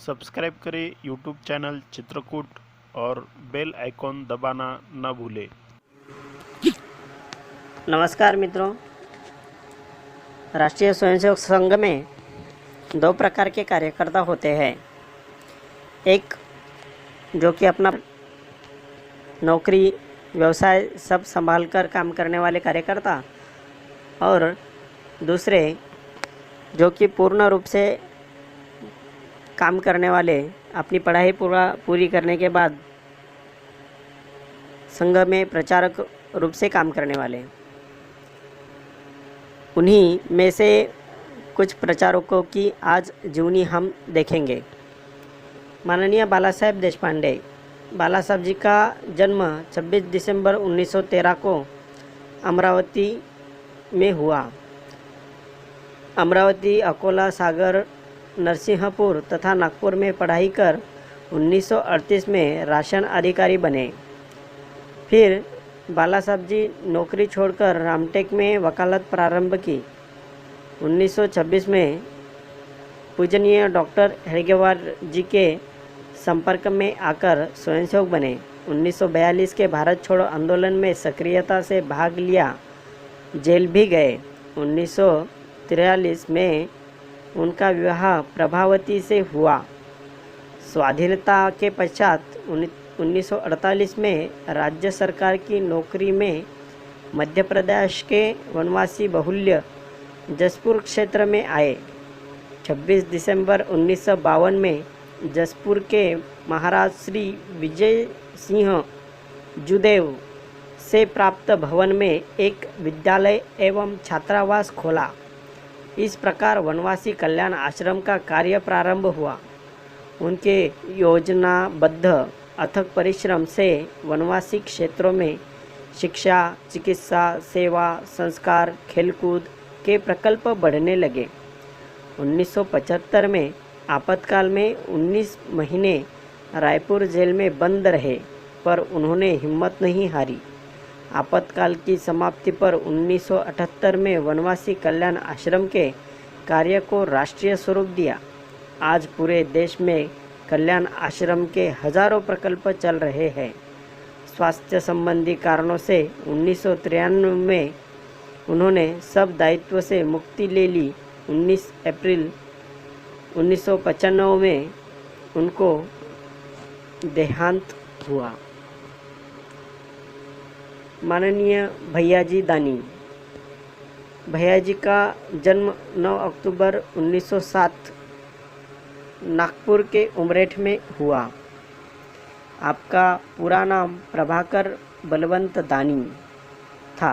Subscribe करें YouTube channel Chitrakoot और bell icon दबाना न भूलें। नमस्कार मित्रों, राष्ट्रीय स्वयंसेवक संघ में दो प्रकार के कार्यकर्ता होते हैं। एक जो कि अपना नौकरी व्यवसाय सब संभाल कर काम करने वाले कार्यकर्ता, और दूसरे जो कि पूर्ण रूप से काम करने वाले, अपनी पढ़ाई पूरी करने के बाद संघ में प्रचारक रूप से काम करने वाले। उन्हीं में से कुछ प्रचारकों की आज जीवनी हम देखेंगे। माननीय बाला साहेब देशपांडे। बाला साहब जी का जन्म 26 दिसंबर 1913 को अमरावती में हुआ। अमरावती, अकोला, सागर, नरसिंहपुर तथा नागपुर में पढ़ाई कर 1938 में राशन अधिकारी बने। फिर बाला साहब जी नौकरी छोड़कर रामटेक में वकालत प्रारंभ की। 1926 में पूजनीय डॉक्टर हेडगेवार जी के संपर्क में आकर स्वयंसेवक बने। 1942 के भारत छोड़ो आंदोलन में सक्रियता से भाग लिया, जेल भी गए। 1943 में उनका विवाह प्रभावती से हुआ। स्वाधीनता के पश्चात 1948 में राज्य सरकार की नौकरी में मध्य प्रदेश के वनवासी बहुल्य जसपुर क्षेत्र में आए। 26 दिसंबर 1952 में जसपुर के महाराज श्री विजय सिंह जुदेव से प्राप्त भवन में एक विद्यालय एवं छात्रावास खोला। इस प्रकार वनवासी कल्याण आश्रम का कार्य प्रारंभ हुआ। उनके योजनाबद्ध अथक परिश्रम से वनवासी क्षेत्रों में शिक्षा, चिकित्सा, सेवा, संस्कार, खेलकूद के प्रकल्प बढ़ने लगे। 1975 में आपातकाल में 19 महीने रायपुर जेल में बंद रहे, पर उन्होंने हिम्मत नहीं हारी। आपातकाल की समाप्ति पर 1978 में वनवासी कल्याण आश्रम के कार्य को राष्ट्रीय स्वरूप दिया। आज पूरे देश में कल्याण आश्रम के हजारों प्रकल्प चल रहे हैं। स्वास्थ्य संबंधी कारणों से 1993 में उन्होंने सब दायित्व से मुक्ति ले ली। 19 अप्रैल 1995 में उनको देहांत हुआ। माननीय भैयाजी दानी। भैयाजी का जन्म 9 अक्टूबर 1907 नागपुर के उमरेठ में हुआ। आपका पूरा नाम प्रभाकर बलवंत दानी था।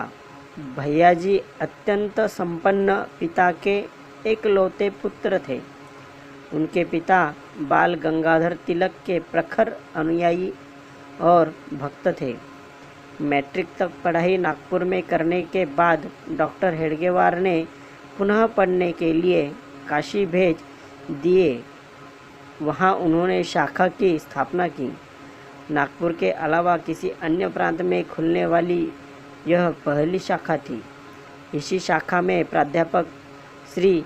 भैयाजी अत्यंत संपन्न पिता के एकलौते पुत्र थे। उनके पिता बाल गंगाधर तिलक के प्रखर अनुयायी और भक्त थे। मैट्रिक तक पढ़ाई नागपुर में करने के बाद डॉक्टर हेडगेवार ने पुनः पढ़ने के लिए काशी भेज दिए। वहां उन्होंने शाखा की स्थापना की। नागपुर के अलावा किसी अन्य प्रांत में खुलने वाली यह पहली शाखा थी। इसी शाखा में प्राध्यापक श्री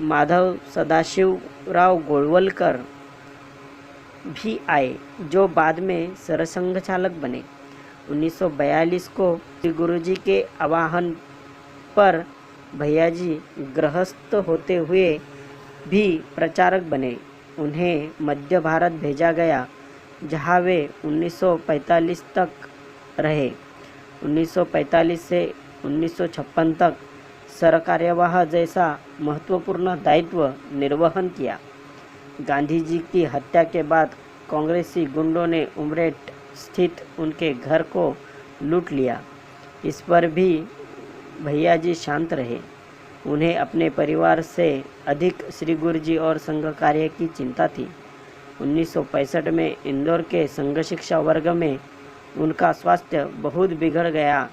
माधव सदाशिवराव गोळवलकर भी आए, जो बाद में सरसंघ चालक बने। 1942 को श्री गुरुजी के आह्वान पर भैयाजी गृहस्थ होते हुए भी प्रचारक बने। उन्हें मध्य भारत भेजा गया, जहां वे 1945 तक रहे। 1945 से 1956 तक सरकार्यवाह जैसा महत्वपूर्ण दायित्व निर्वहन किया। गांधी जी की हत्या के बाद कांग्रेसी गुंडों ने उमरेठ स्थित उनके घर को लूट लिया। इस पर भी भैयाजी शांत रहे। उन्हें अपने परिवार से अधिक श्री गुरुजी और संघ कार्य की चिंता थी। 1965 में इंदौर के संघ शिक्षा वर्ग में उनका स्वास्थ्य बहुत बिगड़ गया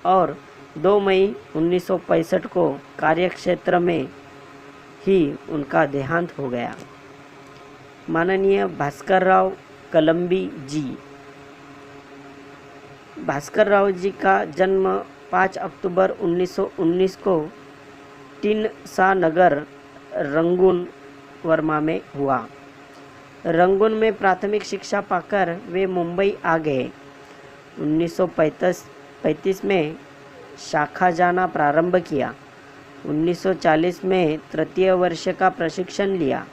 और 2 मई 1965 को कार्यक्षेत्र में ही उनका देहांत हो गया। माननीय भास्करराव कलंबी जी। भास्करराव जी का जन्म 5 अक्टूबर 1919 को टिनसा नगर रंगून वर्मा में हुआ। रंगून में प्राथमिक शिक्षा पाकर वे मुंबई आ गए। 1935 में शाखा जाना प्रारंभ किया। 1940 में तृतीय वर्ष का प्रशिक्षण लिया।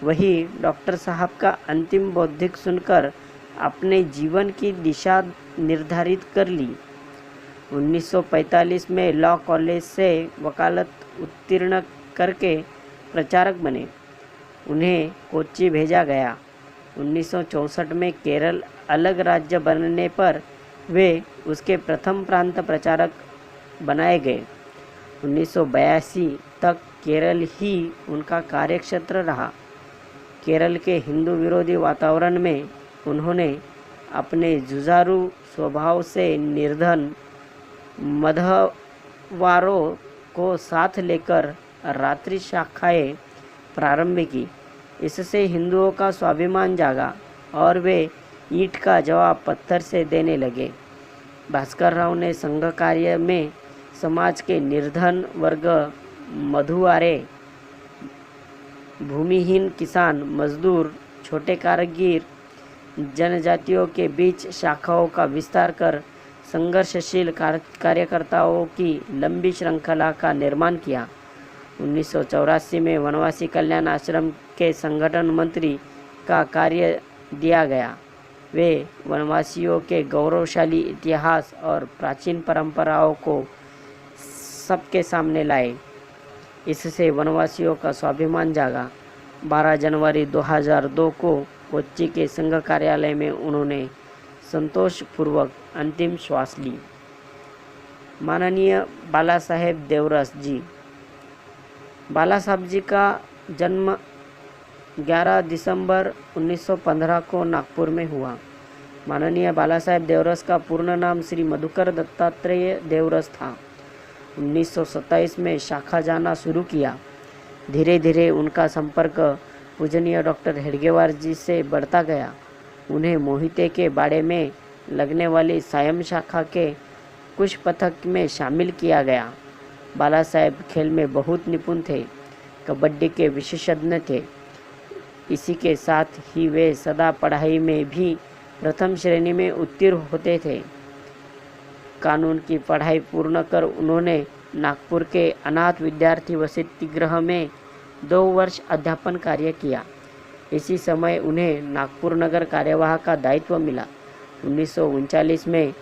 वही डॉक्टर साहब का अंतिम बौद्धिक सुनकर अपने जीवन की दिशा निर्धारित कर ली। 1945 में लॉ कॉलेज से वकालत उत्तीर्ण करके प्रचारक बने। उन्हें कोच्चि भेजा गया। 1964 में केरल अलग राज्य बनने पर वे उसके प्रथम प्रांत प्रचारक बनाए गए। 1982 तक केरल ही उनका कार्यक्षेत्र रहा। केरल के हिंदू विरोधी वातावरण में उन्होंने अपने जुझारू स्वभाव से निर्धन मधवारों को साथ लेकर रात्रि शाखाएं प्रारंभ की। इससे हिंदुओं का स्वाभिमान जागा और वे ईंट का जवाब पत्थर से देने लगे। भास्कर राव ने संघ कार्य में समाज के निर्धन वर्ग, मधुआरे, भूमिहीन किसान, मजदूर, छोटे कारीगर, जनजातियों के बीच शाखाओं का विस्तार कर संघर्षशील कार्यकर्ताओं की लंबी श्रृंखला का निर्माण किया। 1984 में वनवासी कल्याण आश्रम के संगठन मंत्री का कार्य दिया गया। वे वनवासियों के गौरवशाली इतिहास और प्राचीन परंपराओं को सबके सामने लाए। इससे वनवासियों का स्वाभिमान जागा। 12 जनवरी 2002 को कोच्चि के संघ कार्यालय में उन्होंने संतोषपूर्वक अंतिम श्वास ली। माननीय बाला साहेब देवरस जी। बाला साहब जी का जन्म 11 दिसंबर 1915 को नागपुर में हुआ। माननीय बाला साहेब देवरस का पूर्ण नाम श्री मधुकर दत्तात्रेय देवरस था। 1927 में शाखा जाना शुरू किया। धीरे धीरे उनका संपर्क पूजनीय डॉक्टर हेडगेवार जी से बढ़ता गया। उन्हें मोहिते के बाड़े में लगने वाली सायम शाखा के कुछ पथक में शामिल किया गया। बाला साहेब खेल में बहुत निपुण थे, कबड्डी के विशेषज्ञ थे। इसी के साथ ही वे सदा पढ़ाई में भी प्रथम श्रेणी में उत्तीर्ण होते थे। कानून की पढ़ाई पूर्ण कर उन्होंने नागपुर के अनाथ विद्यार्थी वसति गृह में 2 वर्ष अध्यापन कार्य किया। इसी समय उन्हें नागपुर नगर कार्यवाह का दायित्व मिला। 1939 में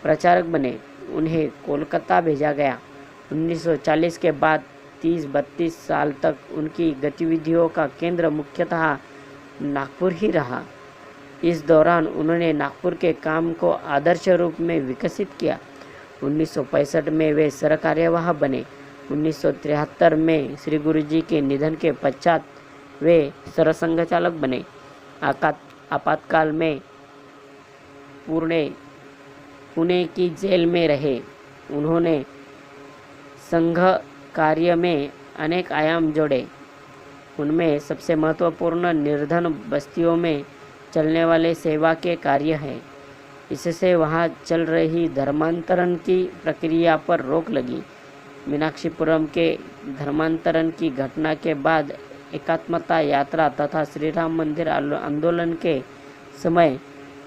प्रचारक बने। उन्हें कोलकाता भेजा गया। 1940 के बाद 30-32 साल तक उनकी गतिविधियों का केंद्र मुख्यतः नागपुर ही रहा। इस दौरान उन्होंने नागपुर के काम को आदर्श रूप में विकसित किया। 1965 में वे सरकार्यवाह बने। 1973 में श्री गुरुजी के निधन के पश्चात वे सरसंघ चालक बने। आपातकाल में पुणे की जेल में रहे। उन्होंने संघ कार्य में अनेक आयाम जोड़े। उनमें सबसे महत्वपूर्ण निर्धन बस्तियों में चलने वाले सेवा के कार्य हैं। इससे वहां चल रही धर्मांतरण की प्रक्रिया पर रोक लगी। मीनाक्षीपुरम के धर्मांतरण की घटना के बाद एकात्मता यात्रा तथा श्री राम मंदिर आंदोलन के समय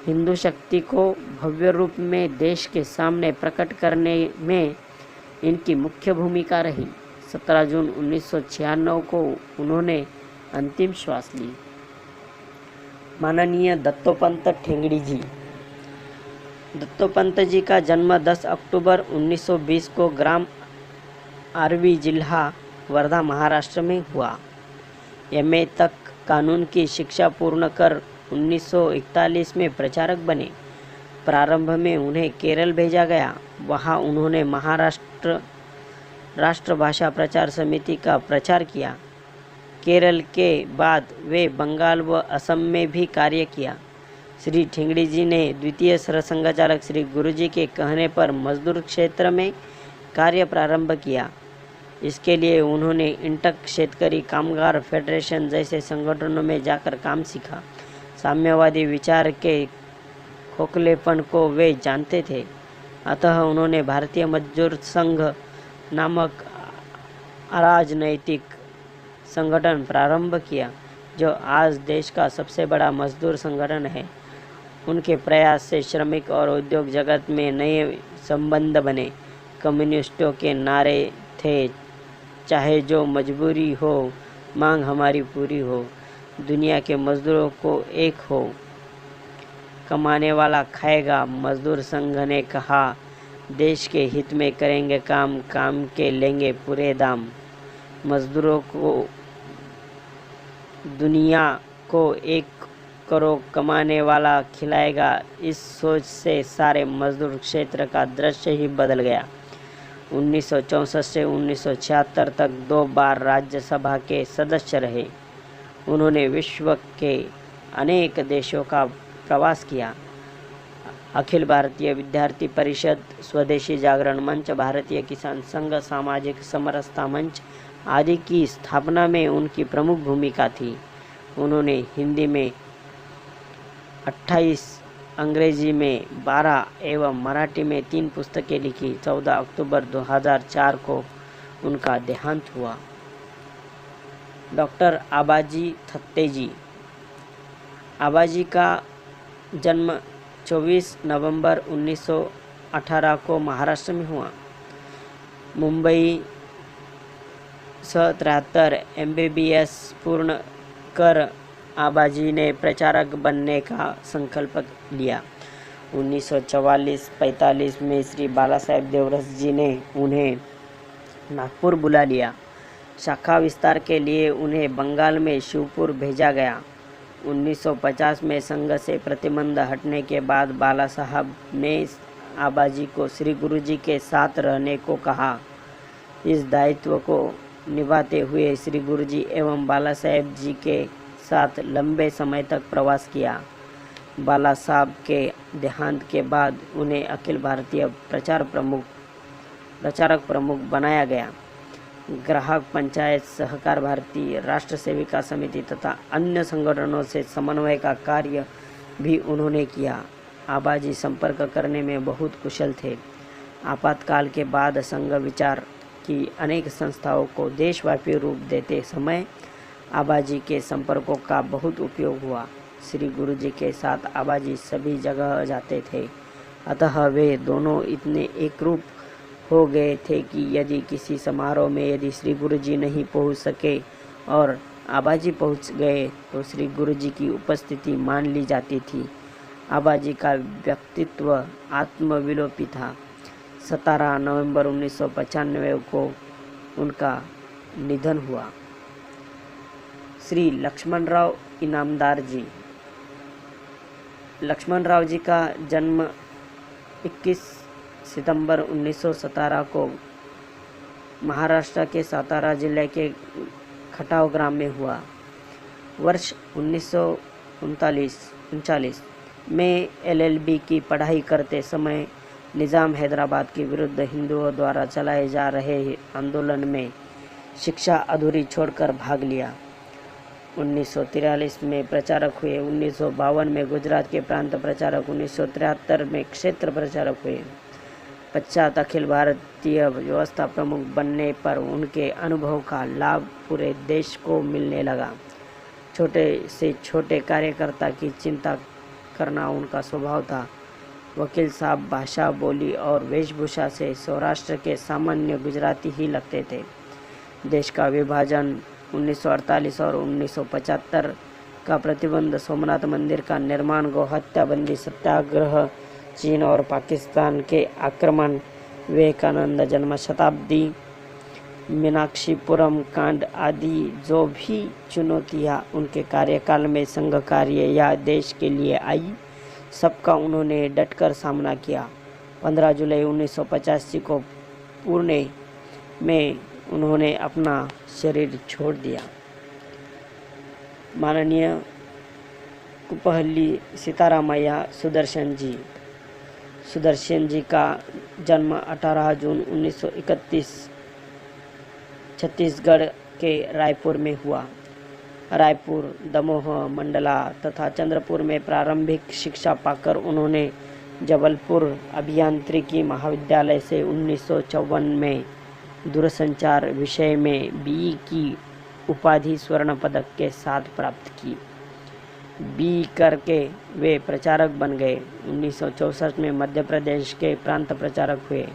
हिंदू शक्ति को भव्य रूप में देश के सामने प्रकट करने में इनकी मुख्य भूमिका रही। 17 जून 1996 को उन्होंने अंतिम श्वास ली। माननीय दत्तोपंत ठेंगड़ी जी। दत्तोपंत जी का जन्म 10 अक्टूबर 1920 को ग्राम आर्वी, जिला वर्धा, महाराष्ट्र में हुआ। एमए तक कानून की शिक्षा पूर्ण कर 1941 में प्रचारक बने। प्रारंभ में उन्हें केरल भेजा गया। वहां उन्होंने महाराष्ट्र राष्ट्रभाषा प्रचार समिति का प्रचार किया। केरल के बाद वे बंगाल व असम में भी कार्य किया। श्री ठेंगड़ी जी ने द्वितीय सरसंघ चालक श्री गुरुजी के कहने पर मजदूर क्षेत्र में कार्य प्रारंभ किया। इसके लिए उन्होंने इंटक शेतकरी कामगार फेडरेशन जैसे संगठनों में जाकर काम सीखा। साम्यवादी विचार के खोखलेपन को वे जानते थे, अतः उन्होंने भारतीय मजदूर संघ नामक अराजनैतिक संगठन प्रारंभ किया, जो आज देश का सबसे बड़ा मजदूर संगठन है। उनके प्रयास से श्रमिक और उद्योग जगत में नए संबंध बने। कम्युनिस्टों के नारे थे, चाहे जो मजबूरी हो, मांग हमारी पूरी हो, दुनिया के मजदूरों को एक हो, कमाने वाला खाएगा। मजदूर संघ ने कहा, देश के हित में करेंगे काम, काम के लेंगे पूरे दाम। मजदूरों को दुनिया को एक करो, कमाने वाला खिलाएगा। इस सोच से सारे मजदूर क्षेत्र का दृश्य ही बदल गया। 1964 से 1976 तक 2 बार राज्यसभा के सदस्य रहे। उन्होंने विश्व के अनेक देशों का प्रवास किया। अखिल भारतीय विद्यार्थी परिषद, स्वदेशी जागरण मंच, भारतीय किसान संघ, सामाजिक समरसता मंच आदि की स्थापना में उनकी प्रमुख भूमिका थी। उन्होंने हिंदी में 28, अंग्रेजी में 12 एवं मराठी में 3 पुस्तकें लिखी। 14 अक्टूबर 2004 को उनका देहांत हुआ। डॉक्टर आबाजी थत्तेजी। आबाजी का जन्म 24 नवंबर 1918 को महाराष्ट्र में हुआ। मुंबई 73 MBBS पूर्ण कर आबाजी ने प्रचारक बनने का संकल्प लिया। 1944-45 में श्री बाला साहेब देवरस जी ने उन्हें नागपुर बुला लिया। शाखा विस्तार के लिए उन्हें बंगाल में शिवपुर भेजा गया। 1950 में संघ से प्रतिबंध हटने के बाद बाला साहब ने आबाजी को श्री गुरुजी के साथ रहने को कहा। इस दायित्व को निभाते हुए श्री गुरुजी एवं बाला साहेब जी के साथ लंबे समय तक प्रवास किया। बाला साहब के देहांत के बाद उन्हें अखिल भारतीय प्रचारक प्रमुख बनाया गया। ग्राहक पंचायत, सहकार भारती, राष्ट्र सेविका समिति तथा अन्य संगठनों से समन्वय का कार्य भी उन्होंने किया। आबाजी संपर्क करने में बहुत कुशल थे। आपातकाल के बाद संघ विचार की अनेक संस्थाओं को देशव्यापी रूप देते समय आबाजी के संपर्कों का बहुत उपयोग हुआ। श्री गुरुजी के साथ आबाजी सभी जगह जाते थे, अतः वे दोनों इतने एकरूप हो गए थे कि यदि किसी समारोह में यदि श्री गुरुजी नहीं पहुंच सके और आबाजी पहुंच गए तो श्री गुरुजी की उपस्थिति मान ली जाती थी। आबाजी का व्यक्तित्व आत्मविलोपी था। 17 नवंबर 1995 को उनका निधन हुआ। श्री लक्ष्मणराव इनामदार जी। लक्ष्मणराव जी का जन्म 21 सितंबर 1917 को महाराष्ट्र के सातारा जिले के खटाव ग्राम में हुआ। वर्ष 1939 में LLB की पढ़ाई करते समय निज़ाम हैदराबाद के विरुद्ध हिंदुओं द्वारा चलाए जा रहे आंदोलन में शिक्षा अधूरी छोड़कर भाग लिया। 1943 में प्रचारक हुए। 1952 में गुजरात के प्रांत प्रचारक, 1973 में क्षेत्र प्रचारक हुए। पश्चात अखिल भारतीय व्यवस्था प्रमुख बनने पर उनके अनुभव का लाभ पूरे देश को मिलने लगा। छोटे से छोटे कार्यकर्ता की चिंता करना उनका स्वभाव था। वकील साहब भाषा, बोली और वेशभूषा से सौराष्ट्र के सामान्य गुजराती ही लगते थे। देश का विभाजन 1948 और 1975 का प्रतिबंध, सोमनाथ मंदिर का निर्माण, गौ हत्या बंदी, सत्याग्रह, चीन और पाकिस्तान के आक्रमण, विवेकानंद जन्म शताब्दी, मीनाक्षीपुरम कांड आदि जो भी चुनौतियाँ उनके कार्यकाल में संघ कार्य या देश के लिए आई, सबका उन्होंने डटकर सामना किया। 15 जुलाई 1985 को पुणे में उन्होंने अपना शरीर छोड़ दिया। माननीय कुपहल्ली सीतारामैया सुदर्शन जी। सुदर्शन जी का जन्म 18 जून 1931 छत्तीसगढ़ के रायपुर में हुआ। रायपुर, दमोह, मंडला तथा चंद्रपुर में प्रारंभिक शिक्षा पाकर उन्होंने जबलपुर अभियांत्रिकी महाविद्यालय से 1954 में दूरसंचार विषय में BE की उपाधि स्वर्ण पदक के साथ प्राप्त की। बी करके वे प्रचारक बन गए। 1964 में मध्य प्रदेश के प्रांत प्रचारक हुए।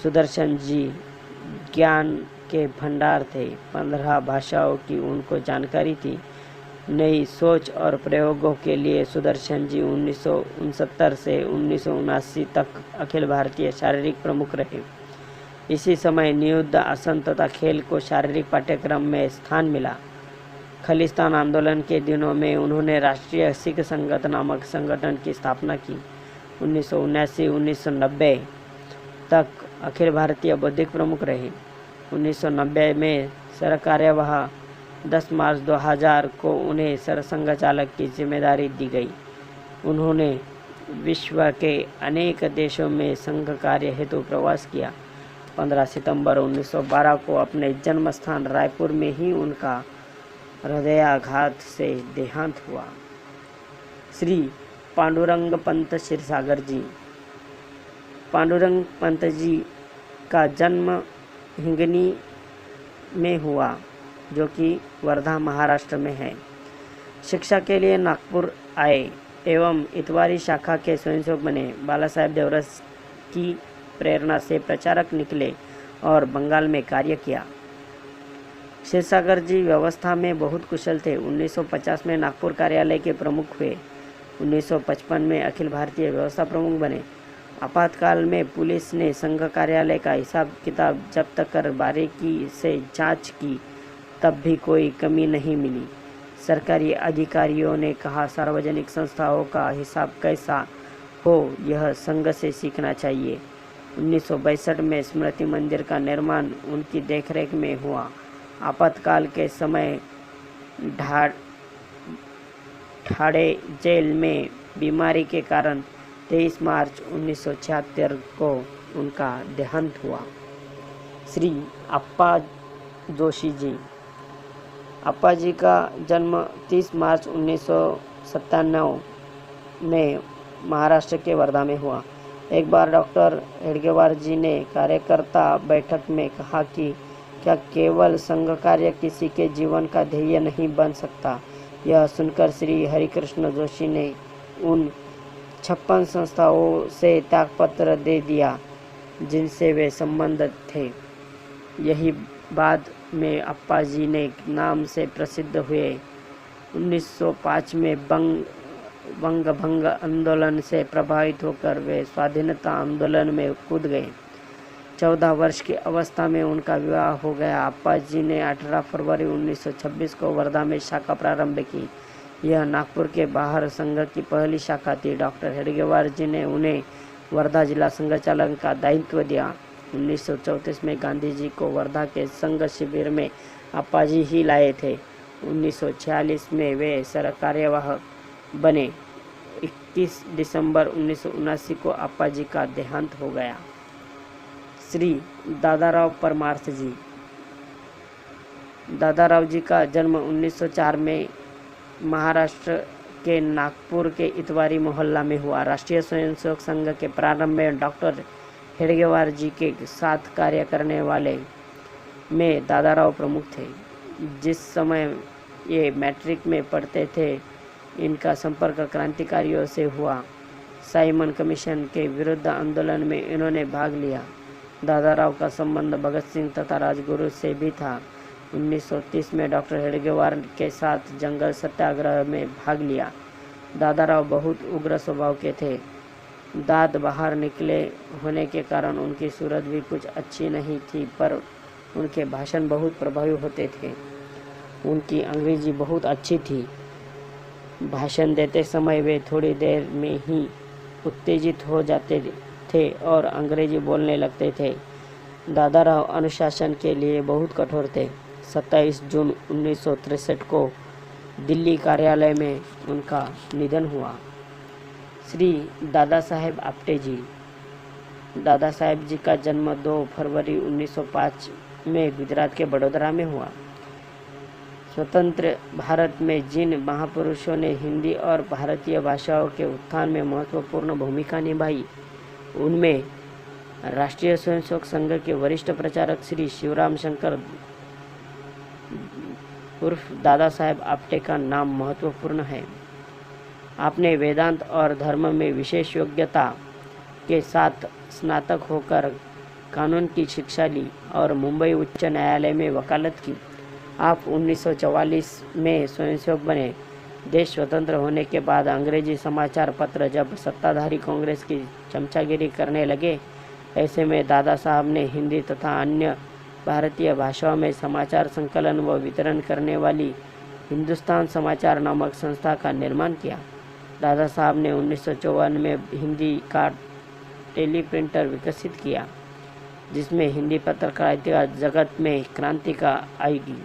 सुदर्शन जी ज्ञान के भंडार थे। 15 भाषाओं की उनको जानकारी थी। नई सोच और प्रयोगों के लिए सुदर्शन जी 1969 से 1979 तक अखिल भारतीय शारीरिक प्रमुख रहे। इसी समय नियुद्ध आसन तथा खेल को शारीरिक पाठ्यक्रम में स्थान मिला। खालिस्तान आंदोलन के दिनों में उन्होंने राष्ट्रीय सिख संगत नामक संगठन की स्थापना की। 1979-1990 तक अखिल भारतीय बौद्धिक प्रमुख रहे। 1990 में सरकार्यवाह 10 मार्च 2000 को उन्हें सरसंघ चालक की जिम्मेदारी दी गई। उन्होंने विश्व के अनेक देशों में संघ कार्य हेतु प्रवास किया। 15 सितंबर 1912 को अपने जन्म स्थान रायपुर में ही उनका हृदयाघात से देहांत हुआ। श्री पांडुरंग पंत क्षीरसागर जी। पांडुरंग पंत जी का जन्म हिंगनी में हुआ, जो कि वर्धा महाराष्ट्र में है। शिक्षा के लिए नागपुर आए एवं इतवारी शाखा के स्वयंसेवक बने। बाला साहेब देवरस की प्रेरणा से प्रचारक निकले और बंगाल में कार्य किया। क्षीरसागर जी व्यवस्था में बहुत कुशल थे। 1950 में नागपुर कार्यालय के प्रमुख हुए। 1955 में अखिल भारतीय व्यवस्था प्रमुख बने। आपातकाल में पुलिस ने संघ कार्यालय का हिसाब किताब जब्त कर बारीकी से जांच की, तब भी कोई कमी नहीं मिली। सरकारी अधिकारियों ने कहा, सार्वजनिक संस्थाओं का हिसाब कैसा हो यह संघ से सीखना चाहिए। 1962 में स्मृति मंदिर का निर्माण उनकी देखरेख में हुआ। आपातकाल के समय ठाणे जेल में बीमारी के कारण 23 मार्च 1976 को उनका देहांत हुआ। श्री अप्पा जोशी जी। अप्पा जी का जन्म 30 मार्च 1997 में महाराष्ट्र के वर्धा में हुआ। एक बार डॉक्टर हेडगेवार जी ने कार्यकर्ता बैठक में कहा कि क्या केवल संघ कार्य किसी के जीवन का ध्येय नहीं बन सकता। यह सुनकर श्री हरिकृष्ण जोशी ने उन 56 संस्थाओं से त्यागपत्र दे दिया जिनसे वे संबंधित थे। यही बाद में अप्पा जी ने नाम से प्रसिद्ध हुए। 1905 में वंग भंग आंदोलन से प्रभावित होकर वे स्वाधीनता आंदोलन में कूद गए। 14 वर्ष की अवस्था में उनका विवाह हो गया। अप्पा जी ने 18 फरवरी 1926 को वर्धा में शाखा प्रारंभ की। यह नागपुर के बाहर संघ की पहली शाखा थी। डॉक्टर हेडगेवार जी ने उन्हें वर्धा जिला संघ चालक का दायित्व दिया। 1934 में गांधी जी को वर्धा के संघ शिविर में अप्पा जी ही लाए थे। 1946 में वे सरकार्यवाह बने। 21 दिसंबर 1979 को अप्पा जी का देहांत हो गया। श्री दादाराव परमार्थ जी। दादाराव जी का जन्म 1904 में महाराष्ट्र के नागपुर के इतवारी मोहल्ला में हुआ। राष्ट्रीय स्वयंसेवक संघ के प्रारंभ में डॉक्टर हेडगेवार जी के साथ कार्य करने वाले में दादाराव प्रमुख थे। जिस समय ये मैट्रिक में पढ़ते थे, इनका संपर्क क्रांतिकारियों से हुआ। साइमन कमीशन के विरुद्ध आंदोलन में इन्होंने भाग लिया। दादाराव का संबंध भगत सिंह तथा राजगुरु से भी था। 1930 में डॉक्टर हेडगेवार के साथ जंगल सत्याग्रह में भाग लिया। दादाराव बहुत उग्र स्वभाव के थे। दांत बाहर निकले होने के कारण उनकी सूरत भी कुछ अच्छी नहीं थी, पर उनके भाषण बहुत प्रभावी होते थे। उनकी अंग्रेजी बहुत अच्छी थी। भाषण देते समय वे थोड़ी देर में ही उत्तेजित हो जाते थे और अंग्रेजी बोलने लगते थे। दादाराव अनुशासन के लिए बहुत कठोर थे। 27 जून 1963 को दिल्ली कार्यालय में उनका निधन हुआ। श्री दादा साहेब आप्टे जी। दादा साहेब जी का जन्म 2 फरवरी 1905 में गुजरात के बड़ोदरा में हुआ। स्वतंत्र भारत में जिन महापुरुषों ने हिंदी और भारतीय भाषाओं के उत्थान में महत्वपूर्ण भूमिका निभाई, उनमें राष्ट्रीय स्वयंसेवक संघ के वरिष्ठ प्रचारक श्री शिवराम शंकर उर्फ दादा साहेब आप्टे का नाम महत्वपूर्ण है। आपने वेदांत और धर्म में विशेष योग्यता के साथ स्नातक होकर कानून की शिक्षा ली और मुंबई उच्च न्यायालय में वकालत की। आप 1944 में स्वयंसेवक बने। देश स्वतंत्र होने के बाद अंग्रेजी समाचार पत्र जब सत्ताधारी कांग्रेस की चमचागिरी करने लगे, ऐसे में दादा साहब ने हिंदी तथा अन्य भारतीय भाषाओं में समाचार संकलन व वितरण करने वाली हिंदुस्तान समाचार नामक संस्था का निर्माण किया। दादा साहब ने 1954 में हिंदी का टेलीप्रिंटर विकसित किया, जिसमें हिंदी पत्रकारिता जगत में क्रांति का आएगी।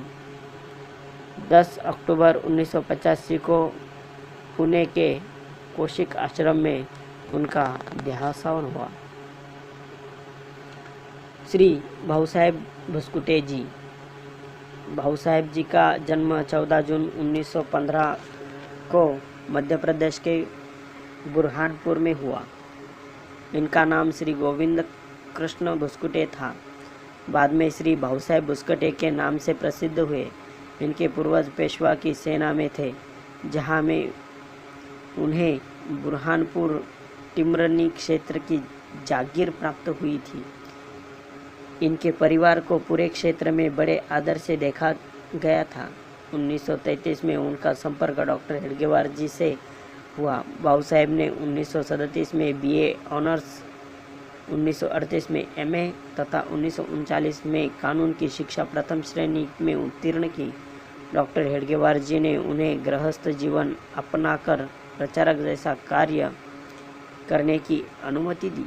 10 अक्टूबर 1985 को पुणे के कौशिक आश्रम में उनका देहावसान हुआ। श्री भाऊ साहेब भुस्कुटे जी। भाऊ साहेब जी का जन्म 14 जून 1915 को मध्य प्रदेश के बुरहानपुर में हुआ। इनका नाम श्री गोविंद कृष्ण भुस्कुटे था। बाद में श्री भाऊ साहेब भुस्कुटे के नाम से प्रसिद्ध हुए। इनके पूर्वज पेशवा की सेना में थे, जहां में उन्हें बुरहानपुर टिमरनी क्षेत्र की जागीर प्राप्त हुई थी। इनके परिवार को पूरे क्षेत्र में बड़े आदर से देखा गया था। 1933 में उनका संपर्क डॉक्टर हेडगेवार जी से हुआ। भाऊ साहेब ने 1937 में बीए ऑनर्स, 1938 में एमए तथा 1939 में कानून की शिक्षा प्रथम श्रेणी में उत्तीर्ण की। डॉक्टर हेडगेवार जी ने उन्हें गृहस्थ जीवन अपनाकर प्रचारक जैसा कार्य करने की अनुमति दी।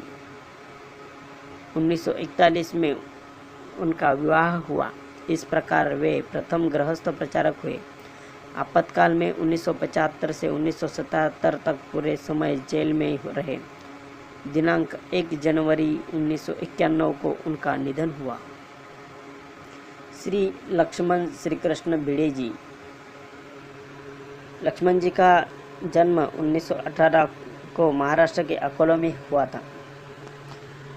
1941 में उनका विवाह हुआ। इस प्रकार वे प्रथम गृहस्थ प्रचारक हुए। आपातकाल में 1975 से 1977 तक पूरे समय जेल में रहे। दिनांक 1 जनवरी 1991 को उनका निधन हुआ। श्री लक्ष्मण श्री कृष्ण भिड़े जी। लक्ष्मण जी का जन्म 1918 को महाराष्ट्र के अकोला में हुआ था।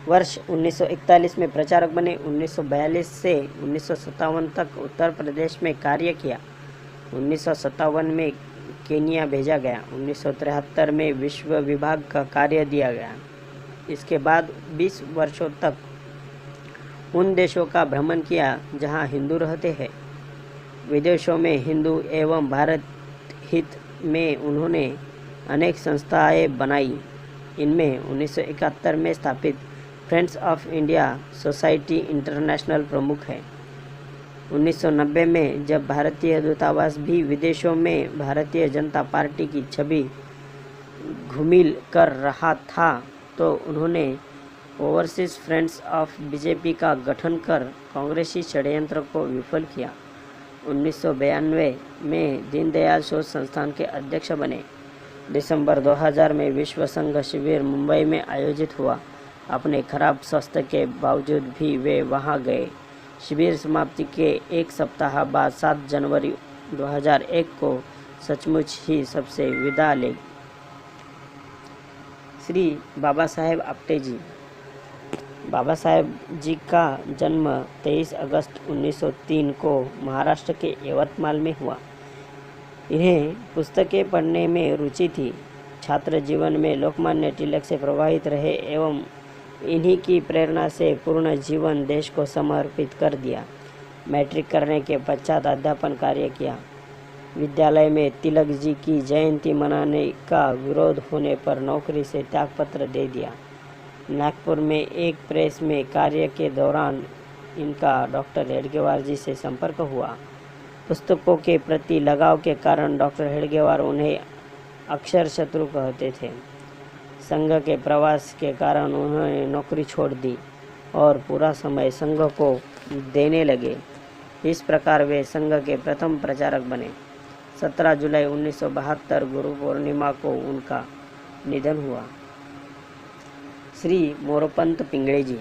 वर्ष 1941 में प्रचारक बने। 1942 से 1957 तक उत्तर प्रदेश में कार्य किया। 1957 में केनिया भेजा गया। 1973 में विश्व विभाग का कार्य दिया गया। इसके बाद 20 वर्षों तक उन देशों का भ्रमण किया जहां हिंदू रहते हैं। विदेशों में हिंदू एवं भारत हित में उन्होंने अनेक संस्थाएं बनाई। इनमें 1971 में स्थापित friends of India society international प्रमुख है। 1990 में जब भारतीय दूतावास भी विदेशों में भारतीय जनता पार्टी की छवि घुमिल कर रहा था, तो उन्होंने ओवरसीज फ्रेंड्स ऑफ बीजेपी का गठन कर कांग्रेसी षड्यंत्र को विफल किया। 1992 में दीनदयाल शोध संस्थान के अध्यक्ष बने। दिसंबर 2000 में विश्व संघ शिविर मुंबई में आयोजित हुआ। अपने खराब स्वास्थ्य के बावजूद भी वे वहां गए। शिविर समाप्ति के एक सप्ताह बाद 7 जनवरी 2001 को सचमुच ही सबसे विदा ले। श्री बाबा साहेब आप्टे जी। बाबा साहेब जी का जन्म 23 अगस्त 1903 को महाराष्ट्र के यवतमाल में हुआ। इन्हें पुस्तकें पढ़ने में रुचि थी। छात्र जीवन में लोकमान्य तिलक से प्रभावित रहे एवं इन्हीं की प्रेरणा से पूर्ण जीवन देश को समर्पित कर दिया। मैट्रिक करने के पश्चात अध्यापन कार्य किया। विद्यालय में तिलक जी की जयंती मनाने का विरोध होने पर नौकरी से त्यागपत्र दे दिया। नागपुर में एक प्रेस में कार्य के दौरान इनका डॉक्टर हेडगेवार जी से संपर्क हुआ। पुस्तकों के प्रति लगाव के कारण डॉक्टर हेडगेवार उन्हें अक्षर शत्रु कहते थे। संघ के प्रवास के कारण उन्होंने नौकरी छोड़ दी और पूरा समय संघ को देने लगे। इस प्रकार वे संघ के प्रथम प्रचारक बने। 17 जुलाई 1972 गुरु पूर्णिमा को उनका निधन हुआ। श्री मोरोपंत पिंगळे जी।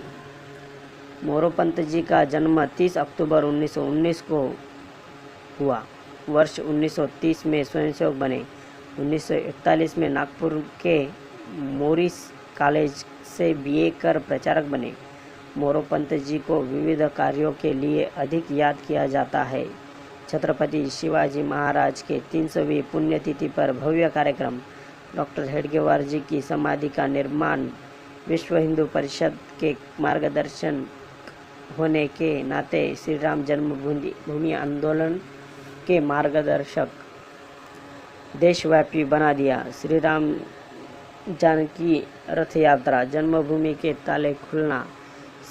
मोरोपंत जी का जन्म 30 अक्टूबर 1919 को हुआ। वर्ष 1930 में स्वयंसेवक बने। 1941 में नागपुर के मोरिस कॉलेज से बीए कर प्रचारक बने। मोरोपंत जी को विविध कार्यों के लिए अधिक याद किया जाता है। छत्रपति शिवाजी महाराज के 300वीं पुण्यतिथि पर भव्य कार्यक्रम। डॉक्टर हेडगेवार जी की समाधि का निर्माण। विश्व हिंदू परिषद के मार्गदर्शन होने के नाते श्री राम जन्मभूमि आंदोलन के मार्गदर्शक देशव्यापी बना दिया। श्री राम जानकी रथ यात्रा, जन्मभूमि के ताले खुलना,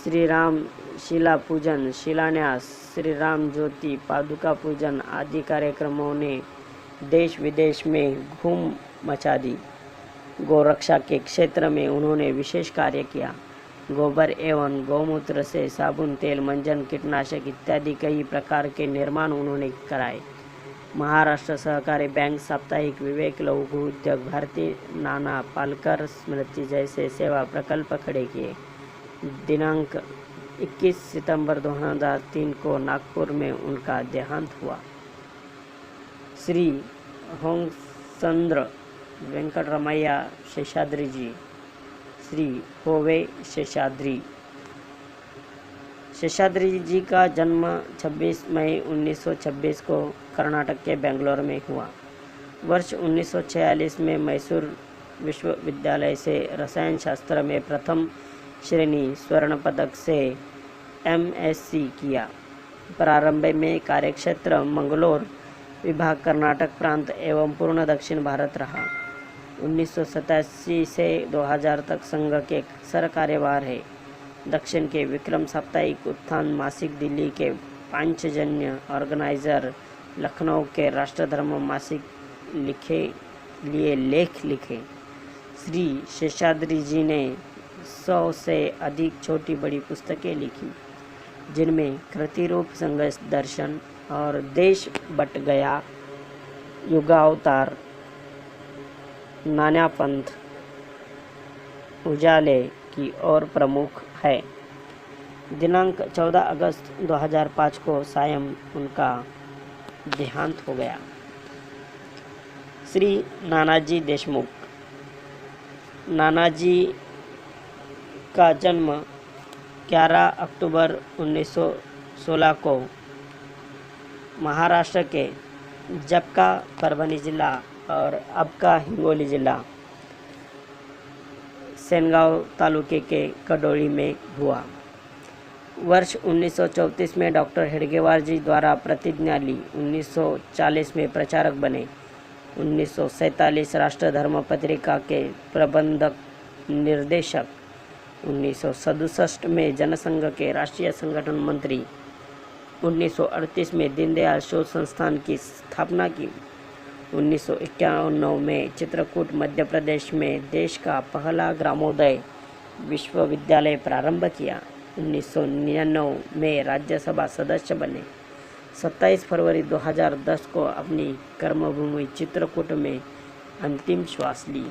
श्री राम शिला पूजन, शिलान्यास, श्री राम ज्योति, पादुका पूजन आदि कार्यक्रमों ने देश विदेश में धूम मचा दी। गौरक्षा के क्षेत्र में उन्होंने विशेष कार्य किया। गोबर एवं गौमूत्र से साबुन, तेल, मंजन, कीटनाशक इत्यादि कई प्रकार के निर्माण उन्होंने कराए। महाराष्ट्र सहकारी बैंक, साप्ताहिक विवेक, लघु उद्योग, भारतीय नाना पालकर स्मृति जैसे सेवा प्रकल्प खड़े किए। दिनांक 21 सितंबर 2003 को नागपुर में उनका देहांत हुआ। श्री होंगचंद्र वेंकटरमैया शेषाद्री जी, श्री होवे शेषाद्री। शेषाद्री जी का जन्म 26 मई 1926 को कर्नाटक के बेंगलोर में हुआ। वर्ष 1946 में मैसूर विश्वविद्यालय से रसायन शास्त्र में प्रथम श्रेणी स्वर्ण पदक से MSc किया। प्रारंभ में कार्यक्षेत्र मंगलोर विभाग, कर्नाटक प्रांत एवं पूर्ण दक्षिण भारत रहा। 1987 से 2000 तक संघ के सर कार्यवाह है। दक्षिण के विक्रम साप्ताहिक, उत्थान मासिक, दिल्ली के पांचजन्य ऑर्गेनाइजर, लखनऊ के राष्ट्रधर्म मासिक लिए लेख लिखे। श्री शेषाद्री जी ने 100 से अधिक छोटी बड़ी पुस्तकें लिखी, जिनमें कृतिरूप, संघर्ष दर्शन और देश बट गया, युगावतार, नान्यापंथ, उजाले की ओर प्रमुख है। दिनांक 14 अगस्त 2005 को सायं उनका देहांत हो गया। श्री नानाजी देशमुख। नानाजी का जन्म 11 अक्टूबर 1916 को महाराष्ट्र के जपका, परभणी जिला और अब का हिंगोली जिला, सेनगांव तालुके के कडोली में हुआ। वर्ष 1934 में डॉक्टर हेडगेवार जी द्वारा प्रतिज्ञा ली। 1940 में प्रचारक बने। 1947 राष्ट्रधर्म पत्रिका के प्रबंधक निर्देशक। 1967 में जनसंघ के राष्ट्रीय संगठन मंत्री। 1938 में दीनदयाल शोध संस्थान की स्थापना की। 1991 में चित्रकूट मध्य प्रदेश में देश का पहला ग्रामोदय विश्वविद्यालय प्रारंभ किया। 1999 में राज्यसभा सदस्य बने। 27 फरवरी 2010 को अपनी कर्मभूमि चित्रकूट में अंतिम श्वास ली।